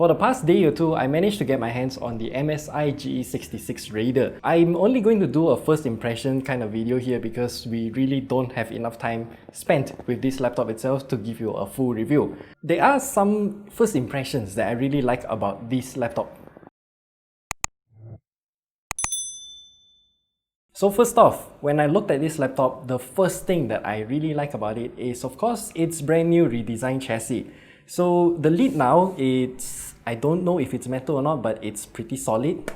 For the past day or two, I managed to get my hands on the MSI GE66 Raider. I'm only going to do a first impression kind of video here because we really don't have enough time spent with this laptop itself to give you a full review. There are some first impressions that I really like about this laptop. So first off, when I looked at this laptop, the first thing that I really like about it is, of course, its brand new redesigned chassis. So the lid now, I don't know if it's metal or not, but it's pretty solid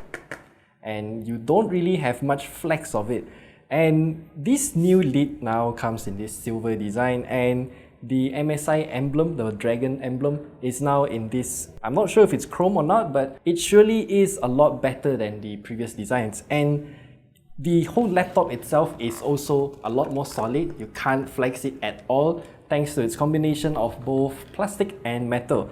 and you don't really have much flex of it. And this new lid now comes in this silver design, and the MSI emblem, the dragon emblem, is now in this, I'm not sure if it's chrome or not, but it surely is a lot better than the previous designs. And the whole laptop itself is also a lot more solid. You can't flex it at all thanks to its combination of both plastic and metal.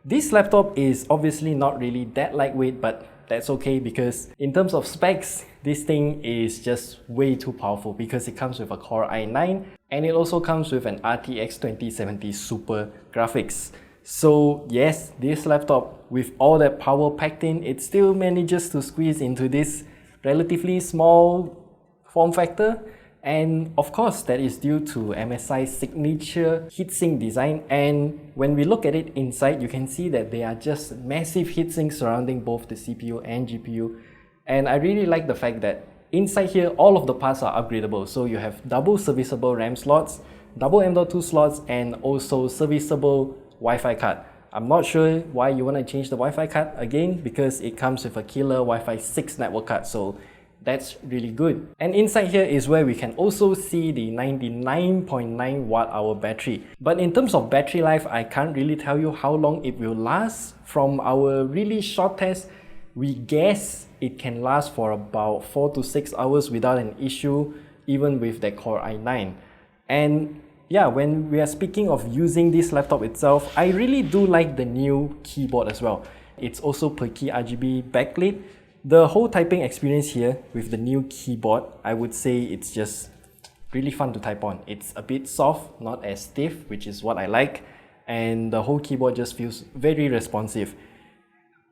This laptop is obviously not really that lightweight, but that's okay because in terms of specs, this thing is just way too powerful because it comes with a Core i9 and it also comes with an RTX 2070 Super graphics. So yes, this laptop with all that power packed in, it still manages to squeeze into this relatively small form factor, and of course that is due to MSI's signature heatsink design. And when we look at it inside, you can see that they are just massive heatsinks surrounding both the CPU and GPU. And I really like the fact that inside here all of the parts are upgradable. So you have double serviceable RAM slots, double M.2 slots, and also serviceable Wi-Fi card. I'm not sure why you want to change the Wi-Fi card again, because it comes with a killer Wi-Fi 6 network card, so that's really good. And inside here is where we can also see the 99.9 watt-hour battery. But in terms of battery life, I can't really tell you how long it will last. From our really short test, we guess it can last for about 4 to 6 hours without an issue, even with that Core i9. And yeah, when we are speaking of using this laptop itself, I really do like the new keyboard as well. It's also per key Rgb backlit. The whole typing experience here with the new keyboard, I would say it's just really fun to type on. It's a bit soft, not as stiff, which is what I like, and the whole keyboard just feels very responsive.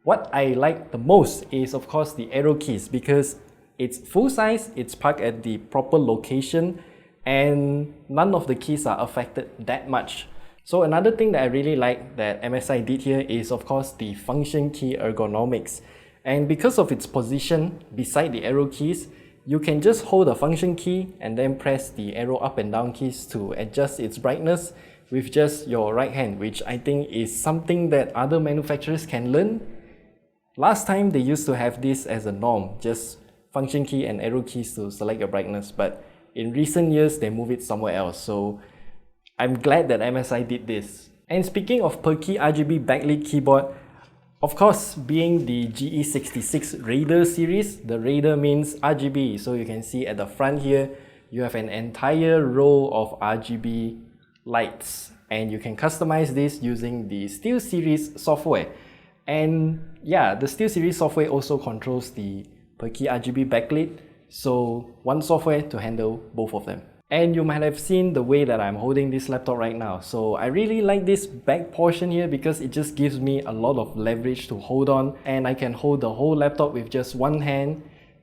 What I like the most is, of course, the arrow keys, because it's full size, it's parked at the proper location, and none of the keys are affected that much. So another thing that I really like that MSI did here is, of course, the function key ergonomics. And because of its position beside the arrow keys, you can just hold the function key and then press the arrow up and down keys to adjust its brightness with just your right hand, which I think is something that other manufacturers can learn. Last time they used to have this as a norm, just function key and arrow keys to select your brightness, but in recent years, they move it somewhere else, so I'm glad that MSI did this. And speaking of per key Rgb Backlit Keyboard, of course, being the GE66 Raider series, the Raider means RGB, so you can see at the front here, you have an entire row of RGB lights, and you can customize this using the SteelSeries software. And yeah, the SteelSeries software also controls the per key Rgb Backlit, so one software to handle both of them. And you might have seen the way that I'm holding this laptop right now. So I really like this back portion here because it just gives me a lot of leverage to hold on, and I can hold the whole laptop with just one hand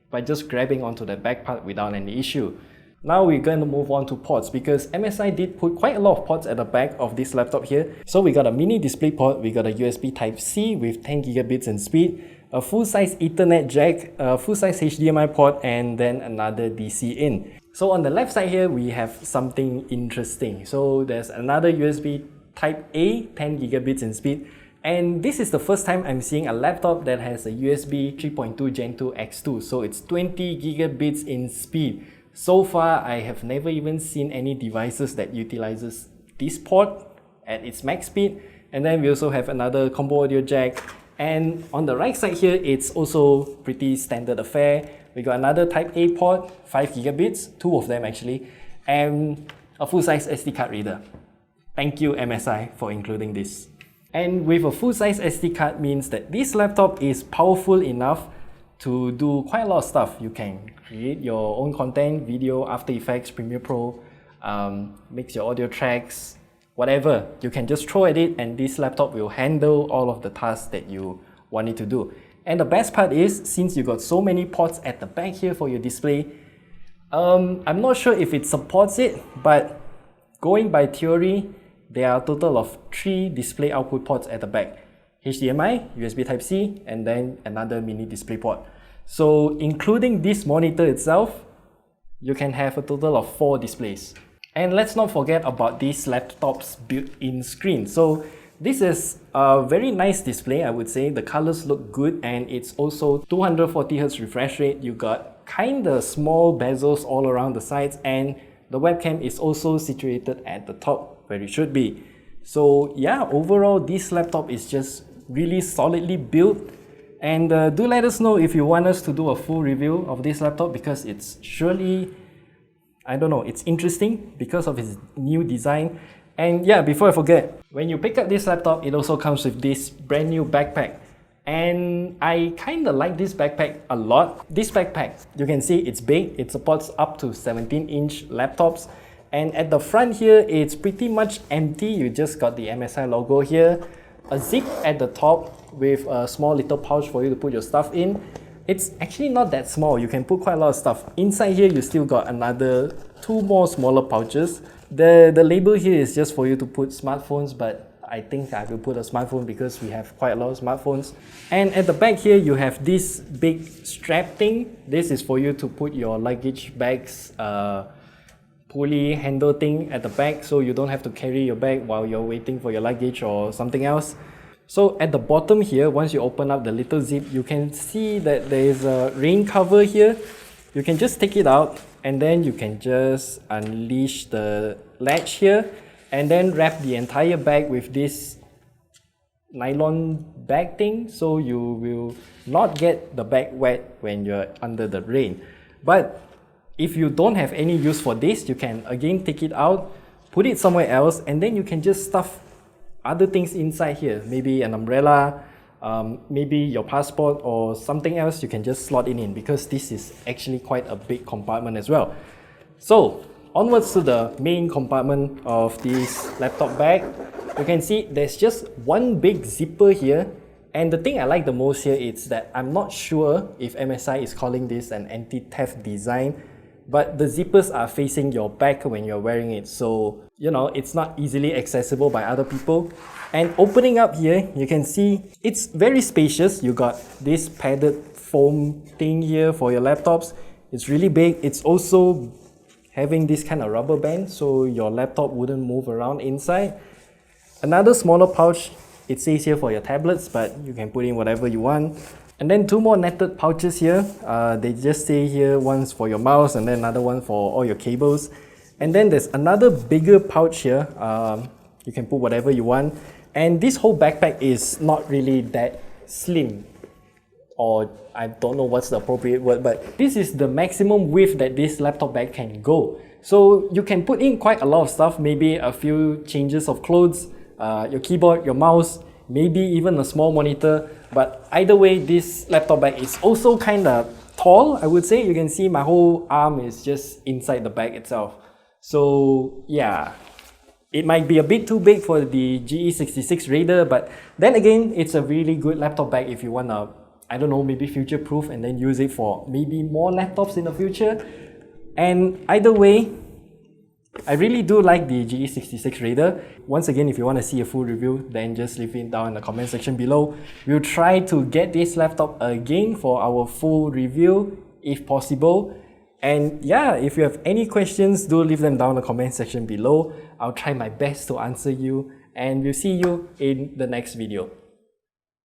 by just grabbing onto the back part without any issue. Now we're going to move on to ports, because MSI did put quite a lot of ports at the back of this laptop here. So we got a mini display port, we got a USB Type-C with 10 gigabits in speed, a full-size Ethernet jack, a full-size HDMI port, and then another DC in. So on the left side here, we have something interesting. So there's another USB Type-A, 10 gigabits in speed. And this is the first time I'm seeing a laptop that has a USB 3.2 Gen 2 X2. So it's 20 gigabits in speed. So far, I have never even seen any devices that utilizes this port at its max speed. And then we also have another combo audio jack. And on the right side here, it's also pretty standard affair. We got another Type-A port, 5 gigabits, two of them actually, and a full-size SD card reader. Thank you MSI for including this. And with a full-size SD card means that this laptop is powerful enough to do quite a lot of stuff. You can create your own content, video, After Effects, Premiere Pro, mix your audio tracks, whatever, you can just throw at it and this laptop will handle all of the tasks that you want it to do. And the best part is, since you got so many ports at the back here for your display, I'm not sure if it supports it, but going by theory, there are a total of 3 display output ports at the back. HDMI, USB Type-C, and then another mini display port. So including this monitor itself, you can have a total of 4 displays. And let's not forget about this laptop's built-in screen. So this is a very nice display, I would say. The colors look good and it's also 240Hz refresh rate. You got kinda small bezels all around the sides and the webcam is also situated at the top where it should be. So yeah, overall this laptop is just really solidly built. And do let us know if you want us to do a full review of this laptop, because it's surely, I don't know, it's interesting because of its new design. And yeah, before I forget, when you pick up this laptop, it also comes with this brand new backpack. And I kind of like this backpack a lot. This backpack, you can see it's big. It supports up to 17-inch laptops. And at the front here, it's pretty much empty. You just got the MSI logo here. A zip at the top with a small little pouch for you to put your stuff in. It's actually not that small. You can put quite a lot of stuff. Inside here, you still got another 2 more smaller pouches. The label here is just for you to put smartphones, but I think I will put a smartphone because we have quite a lot of smartphones. And at the back here, you have this big strap thing. This is for you to put your luggage bags, pulley handle thing at the back, so you don't have to carry your bag while you're waiting for your luggage or something else. So at the bottom here, once you open up the little zip, you can see that there is a rain cover here. You can just take it out and then you can just unleash the latch here and then wrap the entire bag with this nylon bag thing, so you will not get the bag wet when you're under the rain. But if you don't have any use for this, you can again take it out, put it somewhere else, and then you can just stuff other things inside here. Maybe an umbrella, maybe your passport or something else, you can just slot it in, because this is actually quite a big compartment as well. So onwards to the main compartment of this laptop bag. You can see there's just one big zipper here. And the thing I like the most here is that I'm not sure if MSI is calling this an anti-theft design, but the zippers are facing your back when you're wearing it, so you know it's not easily accessible by other people. And opening up here, you can see it's very spacious. You got this padded foam thing here for your laptops. It's really big. It's also having this kind of rubber band so your laptop wouldn't move around inside. Another smaller pouch, it says here for your tablets, but you can put in whatever you want. And then 2 more netted pouches here. They just say here, one's for your mouse and then another one for all your cables. And then there's another bigger pouch here. You can put whatever you want. And this whole backpack is not really that slim, or I don't know what's the appropriate word, but this is the maximum width that this laptop bag can go. So you can put in quite a lot of stuff, maybe a few changes of clothes, your keyboard, your mouse, maybe even a small monitor. But either way, this laptop bag is also kind of tall, I would say. You can see my whole arm is just inside the bag itself. So yeah, it might be a bit too big for the GE66 Raider, but then again, it's a really good laptop bag if you want to, I don't know, maybe future-proof and then use it for maybe more laptops in the future. And either way, I really do like the GE66 Raider. Once again, if you want to see a full review, then just leave it down in the comment section below. We'll try to get this laptop again for our full review if possible. And yeah, if you have any questions, do leave them down in the comment section below. I'll try my best to answer you, and we'll see you in the next video.